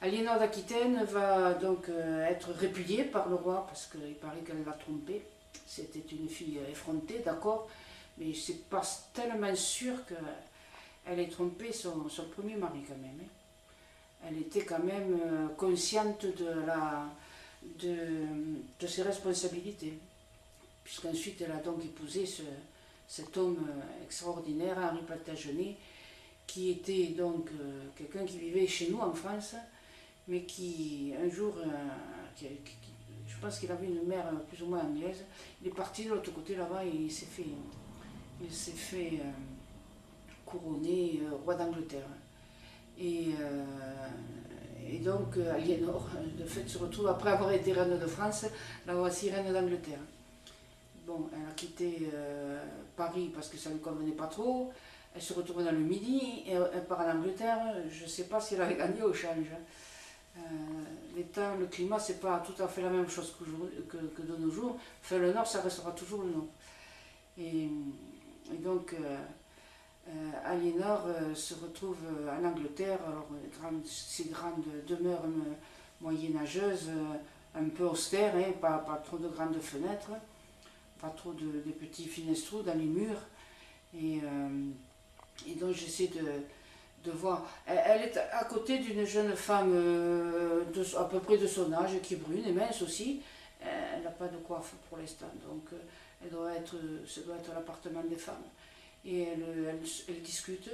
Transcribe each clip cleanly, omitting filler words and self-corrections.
Aliénor d'Aquitaine va donc être répudiée par le roi parce qu'il paraît qu'elle l'a trompée. C'était une fille effrontée, d'accord, mais c'est pas tellement sûr qu'elle ait trompé son premier mari quand même, hein. Elle était quand même consciente de, de ses responsabilités, puisqu'ensuite elle a donc épousé cet homme extraordinaire, Henri Plantagenet, qui était donc quelqu'un qui vivait chez nous en France, mais qui un jour, je pense qu'il avait une mère plus ou moins anglaise, il est parti de l'autre côté là-bas et il s'est fait couronner roi d'Angleterre. Et, et donc Aliénor, de fait, se retrouve, après avoir été reine de France, la voici reine d'Angleterre. Bon, elle a quitté Paris parce que ça ne lui convenait pas trop. Elle se retrouve dans le Midi et elle part en Angleterre. Je ne sais pas si elle avait gagné au change. Les temps, le climat, c'est pas tout à fait la même chose que de nos jours. Enfin, le Nord, ça restera toujours le Nord. Et donc, Aliénor se retrouve en Angleterre. Alors, ces grandes demeures moyenâgeuses, un peu austères, hein, pas trop de grandes fenêtres, pas trop de petits fenestraux dans les murs. Et donc j'essaie de voir. Elle est à côté d'une jeune femme à peu près de son âge, qui est brune et mince aussi. Elle n'a pas de coiffe pour l'instant, donc ça doit être l'appartement des femmes. Et elle discute.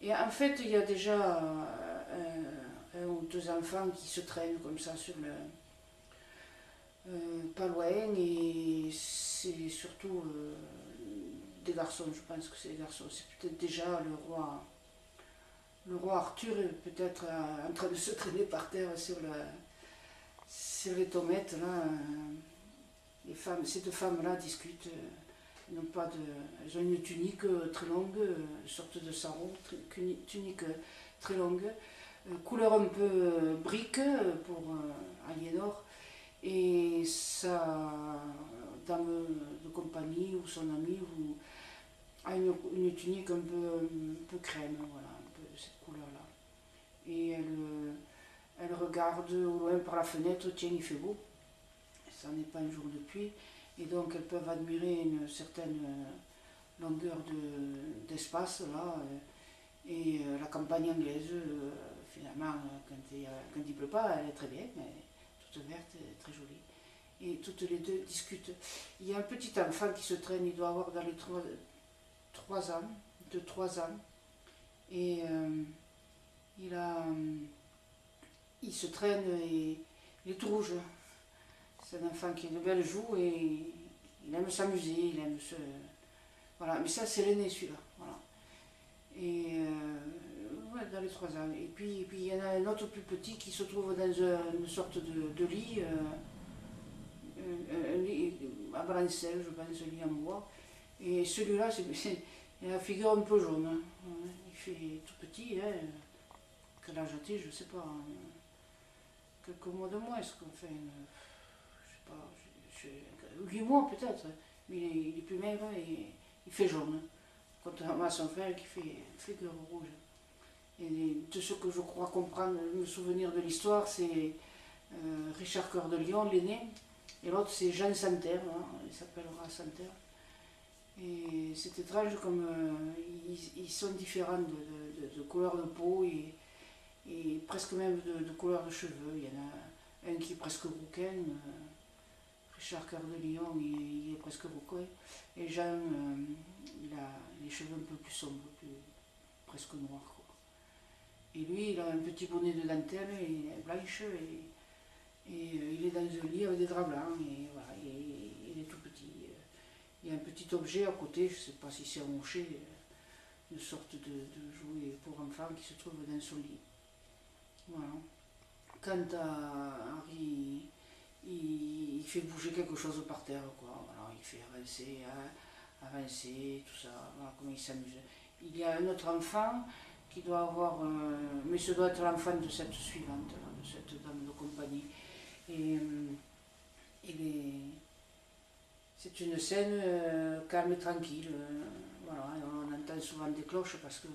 Et en fait, il y a déjà un ou deux enfants qui se traînent comme ça sur le, pas loin, et c'est surtout des garçons, je pense que c'est des garçons. C'est peut-être déjà le roi Arthur est peut-être en train de se traîner par terre sur les tomates. Là, ces deux femmes-là discutent. Elles ont une tunique très longue, une sorte de sarrau, tunique très longue, couleur un peu brique pour Aliénor. Et sa dame de compagnie ou son amie a une tunique un peu crème, voilà, un peu cette couleur-là. Et elle regarde au loin par la fenêtre, tiens, il fait beau, ça n'est pas un jour de pluie, et donc elles peuvent admirer une certaine longueur d'espace là, et la campagne anglaise, finalement, quand il pleut pas, elle est très bien, mais toute verte, très jolie. Et toutes les deux discutent. Il y a un petit enfant qui se traîne, il doit avoir dans les 3 ans, de 3 ans, et il se traîne et il est tout rouge. C'est un enfant qui a de belles joues et il aime s'amuser, il aime se... Voilà, mais ça c'est l'aîné celui-là, voilà. Et ouais, dans les 3 ans. Et puis il y en a un autre plus petit qui se trouve dans une sorte de lit, un lit à balancelle, je pense, un lit en bois. Et celui-là, il a la figure un peu jaune, hein. Il fait tout petit, hein. Quel âge a-t-il, je ne sais pas, hein. Quelques mois de moins, est-ce qu'on fait je sais pas, 8 mois peut-être, mais il est plus maigre et il fait jaune, contrairement à son frère qui fait figure rouge. Et de ce que je crois comprendre, me souvenir de l'histoire, c'est Richard Cœur de Lion, l'aîné, et l'autre c'est Jean Santerre, hein, il s'appellera Santerre. Et c'est étrange comme ils sont différents de couleur de peau et presque même de couleur de cheveux. Il y en a un qui est presque rouquin, Richard Cœur de Lion, il est presque rouquin, et Jean, il a les cheveux un peu plus sombres, presque noirs, quoi. Et lui, il a un petit bonnet de dentelle et blanche, et il est dans un lit avec des draps blancs, et voilà, il est tout petit. Il y a un petit objet à côté, je ne sais pas si c'est un rocher, une sorte de jouet pour enfants qui se trouve dans son lit. Voilà. Quant à Harry, il fait bouger quelque chose par terre, quoi. Voilà, il fait avancer, tout ça, voilà comment il s'amuse. Il y a un autre enfant qui doit avoir, mais ce doit être l'enfant de cette suivante, là, de cette dame de compagnie. Et c'est une scène calme et tranquille. Voilà, on entend souvent des cloches parce que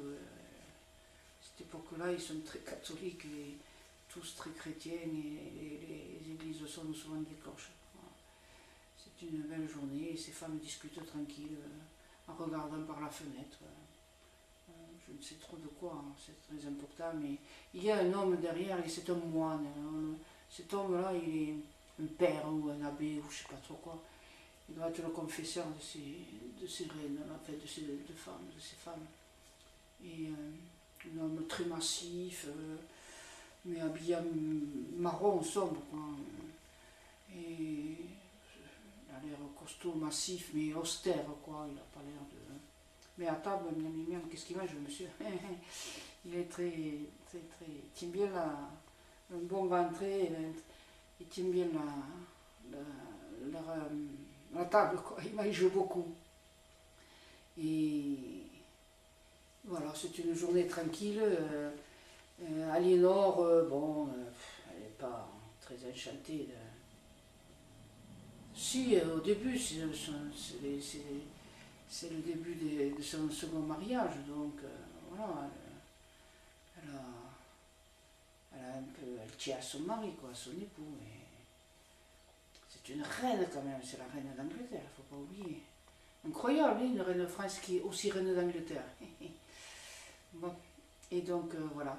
cette époque-là, ils sont très catholiques et tous très chrétiens et les églises sonnent souvent des cloches. Voilà. C'est une belle journée et ces femmes discutent tranquilles en regardant par la fenêtre. Je ne sais trop de quoi, hein, c'est très important, mais il y a un homme derrière et c'est un moine. Cet homme-là, il est un père ou un abbé ou je ne sais pas trop quoi. Il doit être le confesseur de ces reines, en fait, de ces femmes. Et un homme très massif, mais habillé en marron sombre, quoi. Et il a l'air costaud, massif, mais austère, quoi. Il n'a pas l'air de... Mais à table, miam, qu'est-ce qu'il mange, monsieur? Il est très, très, très... Il tient bien un bon ventre, il tient bien la table, quoi. Il mange beaucoup. Et voilà, c'est une journée tranquille. Aliénor, bon, elle n'est pas très enchantée. Si, au début, c'est le début de son second mariage, donc voilà, elle tient à son mari, quoi, à son époux. Et c'est une reine quand même, c'est la reine d'Angleterre, il ne faut pas oublier. Incroyable, une reine de France qui est aussi reine d'Angleterre. Bon, et donc voilà.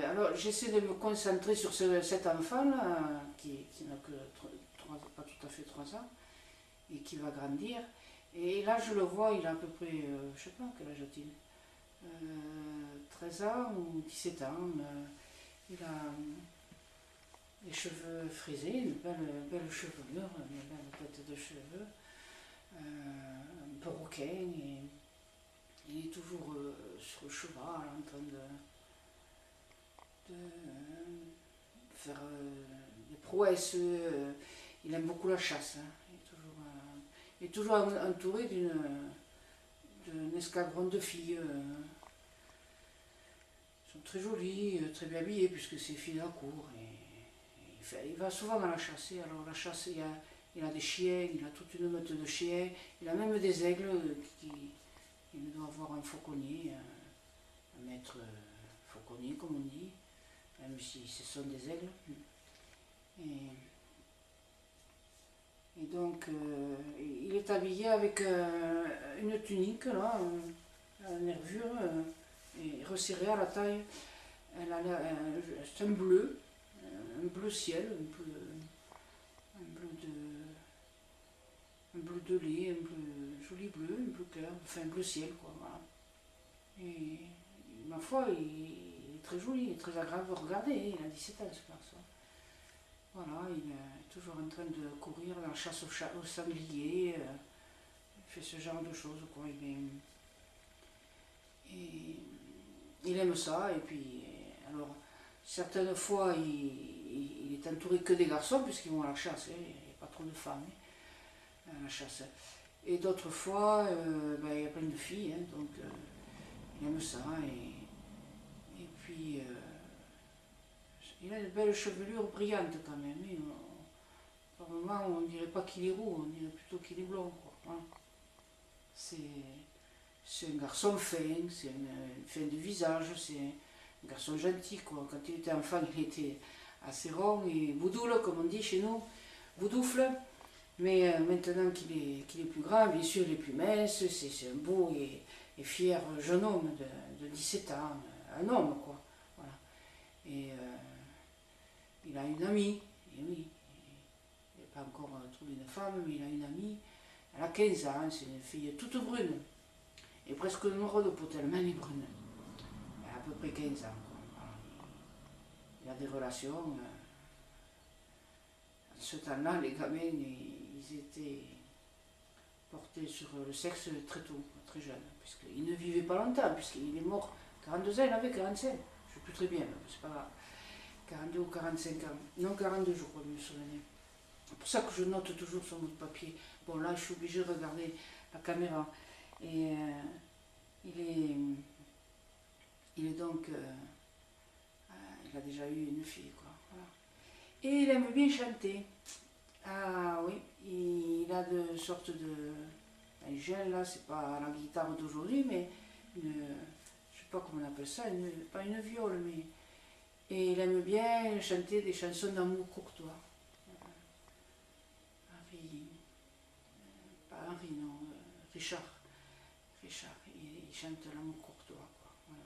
Alors j'essaie de me concentrer sur cet enfant-là, qui n'a que pas tout à fait 3 ans, et qui va grandir. Et là je le vois, il a à peu près, je sais pas quel âge a-t-il, 13 ans ou 17 ans. Il a les cheveux frisés, une belle chevelure, une belle tête de cheveux, un peu rouquin, et il est toujours sur le cheval en train de faire des prouesses. Il aime beaucoup la chasse, hein. Il est toujours entouré d'un escadron de filles. Elles sont très jolies, très bien habillées, puisque c'est filles à la cour. Il va souvent à la chasse. Alors la chasse, il a des chiens, il a toute une meute de chiens, il a même des aigles. Il doit avoir un fauconnier, un maître fauconnier, comme on dit, même si ce sont des aigles. Et donc, il est habillé avec une tunique, là, à nervure, et resserrée à la taille. C'est un bleu ciel, un bleu de lait, un bleu, joli bleu, un bleu clair, enfin un bleu ciel, quoi, voilà. Et ma foi, il est très joli, il est très agréable à regarder, il a 17 ans, ce garçon. Voilà, il est toujours en train de courir dans la chasse au sanglier, il fait ce genre de choses, quoi. Il aime ça, et puis, alors, certaines fois, il est entouré que des garçons, puisqu'ils vont à la chasse, hein, il n'y a pas trop de femmes à la chasse. Et d'autres fois, il y a plein de filles, hein, donc il aime ça, et puis... il a une belle chevelure brillante quand même. Par moment, on ne dirait pas qu'il est roux, on dirait plutôt qu'il est blond, quoi. Hein. C'est un garçon fin, c'est une fin de visage, c'est un garçon gentil, quoi. Quand il était enfant, il était assez rond et boudoule, comme on dit chez nous, boudoufle. Mais maintenant qu'il est plus grand, bien sûr, il est plus mince, c'est un beau et fier jeune homme de 17 ans, un homme, quoi. Voilà. Et il a une amie, et oui, il n'a pas encore trouvé une femme, mais il a une amie, elle a 15 ans, c'est une fille toute brune, et presque noire de peau, tellement elle est brune. Elle a à peu près 15 ans, quoi. Voilà. Il a des relations. À ce temps-là, les gamins, ils étaient portés sur le sexe très tôt, très jeune, puisqu'il ne vivait pas longtemps, puisqu'il est mort 42 ans, il avait 45, je ne sais plus très bien, mais c'est pas grave. 42 ou 45 ans, non 42 jours, je me souvenir. C'est pour ça que je note toujours sur mon papier. Bon, là, je suis obligée de regarder la caméra. Et il est donc... il a déjà eu une fille, quoi. Voilà. Et il aime bien chanter. Ah oui, il a de sortes de... Un gel, là, c'est pas la guitare d'aujourd'hui, mais je sais pas comment on appelle ça, pas une viole, mais... Et il aime bien chanter des chansons d'amour courtois. Henri, pas Henri, non, Richard. Richard, il chante l'amour courtois, quoi. Voilà.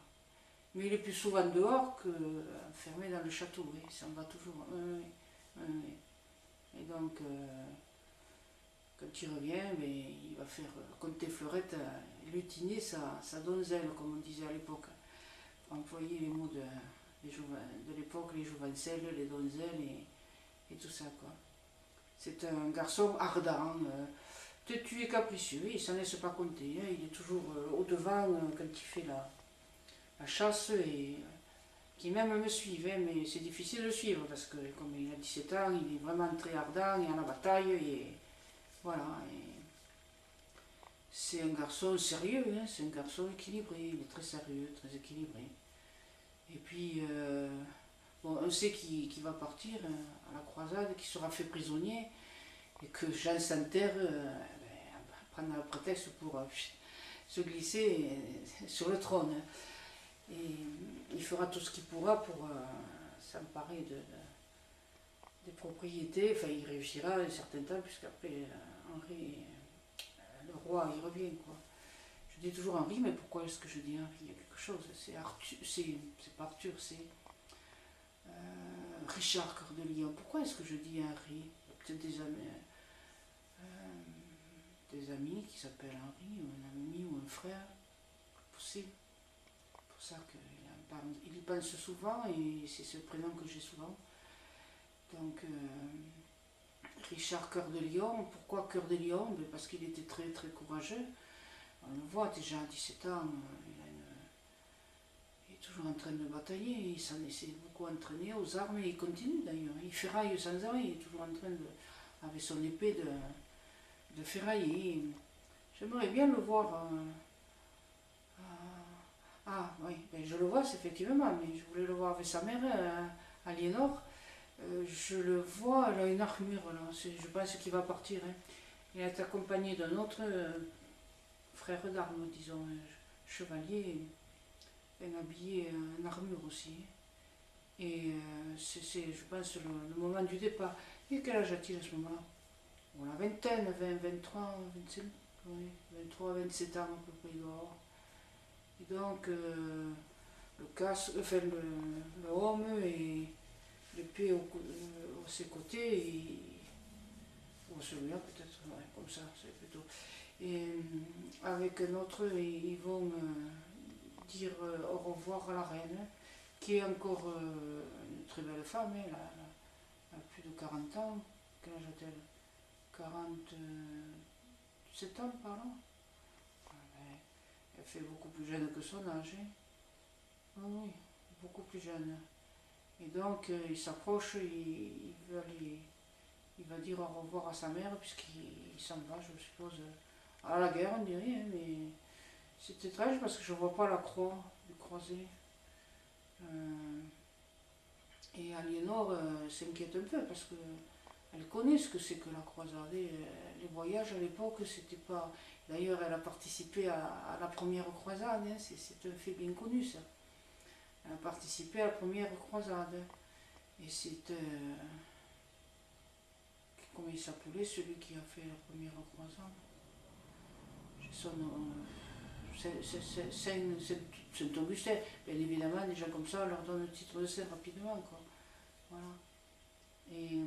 Mais il est plus souvent dehors qu'enfermé dans le château, oui. Il s'en va toujours. Oui, oui, oui. Et donc, quand il revient, ben, il va faire compter fleurette, lutiner sa donzelle, comme on disait à l'époque. Pour employer les mots de l'époque, les jouvencelles, les donzelles et tout ça, quoi. C'est un garçon ardent, têtu et capricieux, il ne s'en laisse pas compter, hein. Il est toujours au devant quand il fait la chasse et qui même me suivent, hein, mais c'est difficile de le suivre parce que comme il a 17 ans, il est vraiment très ardent et à la bataille et voilà. Et c'est un garçon sérieux, hein, c'est un garçon équilibré, il est très sérieux, très équilibré. Et puis, bon, on sait qu'il va partir à la croisade, qu'il sera fait prisonnier et que Jean Santerre prendra le prétexte pour se glisser sur le trône. Et il fera tout ce qu'il pourra pour s'emparer des propriétés. Enfin, il réussira un certain temps, puisqu'après, Henri, le roi, il revient, quoi. Je dis toujours Henri, mais pourquoi est-ce que je dis Henri? Il y a quelque chose. C'est Arthur, c'est pas Arthur, c'est Richard Cœur de Lion. Pourquoi est-ce que je dis Henri? Peut-être des amis qui s'appellent Henri, ou un ami, ou un frère. Possible. C'est pour ça qu'il y pense souvent, et c'est ce prénom que j'ai souvent. Donc, Richard Cœur de Lion. Pourquoi Cœur de Lion? Parce qu'il était très très courageux. On le voit déjà à 17 ans, il est toujours en train de batailler, il s'en essaie beaucoup entraîner aux armes et il continue d'ailleurs. Il ferraille sans arrêt, il est toujours en train avec son épée de ferrailler. J'aimerais bien le voir. Ah oui, ben, je le vois effectivement, mais je voulais le voir avec sa mère, Aliénor. Je le vois, elle a une armure, là. Je pense qu'il va partir. Hein. Il est accompagné d'un autre frère d'armes, disons, chevalier, habillé en armure aussi. Et c'est, je pense, le moment du départ. Et quel âge a-t-il à ce moment-là? Bon, la vingtaine, 20, 23, 25, oui, 23, 27 ans à peu près, il doit avoir. Et donc, le casque, enfin, le homme et l'épée à ses côtés, ou celui-là peut-être, ouais, comme ça, c'est plutôt. Et avec un autre, ils vont dire au revoir à la reine, qui est encore une très belle femme, elle a plus de 40 ans. Quel âge a-t-elle? 47 ans par là. Elle fait beaucoup plus jeune que son âge. Hein. Oh oui, beaucoup plus jeune. Et donc il s'approche, il va dire au revoir à sa mère, puisqu'il s'en va, je suppose, à la guerre, on dirait, hein, mais c'est étrange parce que je ne vois pas la croix du croisé. Et Aliénor s'inquiète un peu parce qu'elle connaît ce que c'est que la croisade. Les voyages à l'époque, c'était pas. D'ailleurs, elle a participé à la première croisade, hein, c'est un fait bien connu ça. Elle a participé à la première croisade. Et c'est. Comment il s'appelait celui qui a fait la première croisade? Son nom. Saint-Augustin. Bien évidemment, des gens comme ça, on leur donne le titre de saint rapidement, quoi. Voilà. Et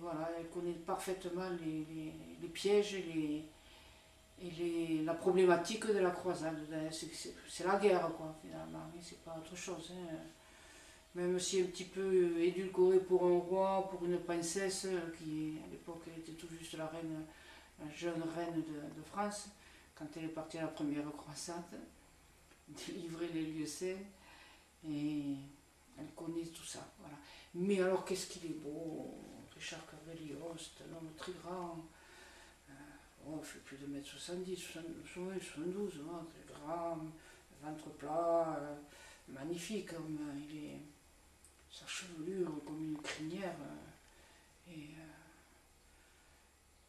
voilà, elle connaît parfaitement les pièges et la problématique de la croisade. C'est la guerre, quoi, finalement, c'est pas autre chose. Hein. Même si un petit peu édulcoré pour un roi, pour une princesse, qui à l'époque était tout juste la jeune reine de France, quand elle est partie à la première croisade, délivrer les lieux saints, et elle connaît tout ça. Voilà. Mais alors, qu'est-ce qu'il est beau, Richard Cœur de Lion, c'est un homme très grand. Il fait plus de 1m70, 72, très grand, ventre plat, magnifique, sa chevelure comme une crinière. Et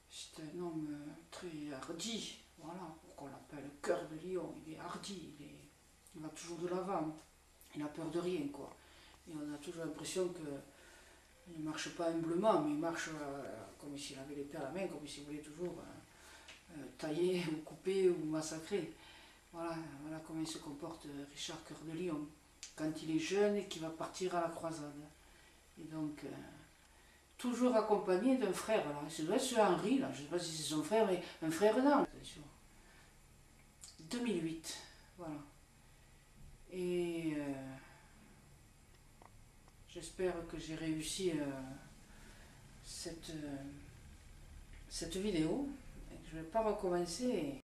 c'est un homme très hardi, voilà, pourquoi on l'appelle Cœur de Lion. Il est hardi, il va toujours de l'avant, il n'a peur de rien, quoi. Et on a toujours l'impression qu'il ne marche pas humblement, mais il marche comme s'il avait l'épée à la main, comme s'il voulait toujours tailler ou couper ou massacrer. Voilà comment il se comporte Richard Cœur de Lion, quand il est jeune et qu'il va partir à la croisade. Et donc, toujours accompagné d'un frère, là. Ça doit être ce Henri, là. Je ne sais pas si c'est son frère, mais un frère d'âme. 2008, voilà. Et j'espère que j'ai réussi cette vidéo, et que je ne vais pas recommencer.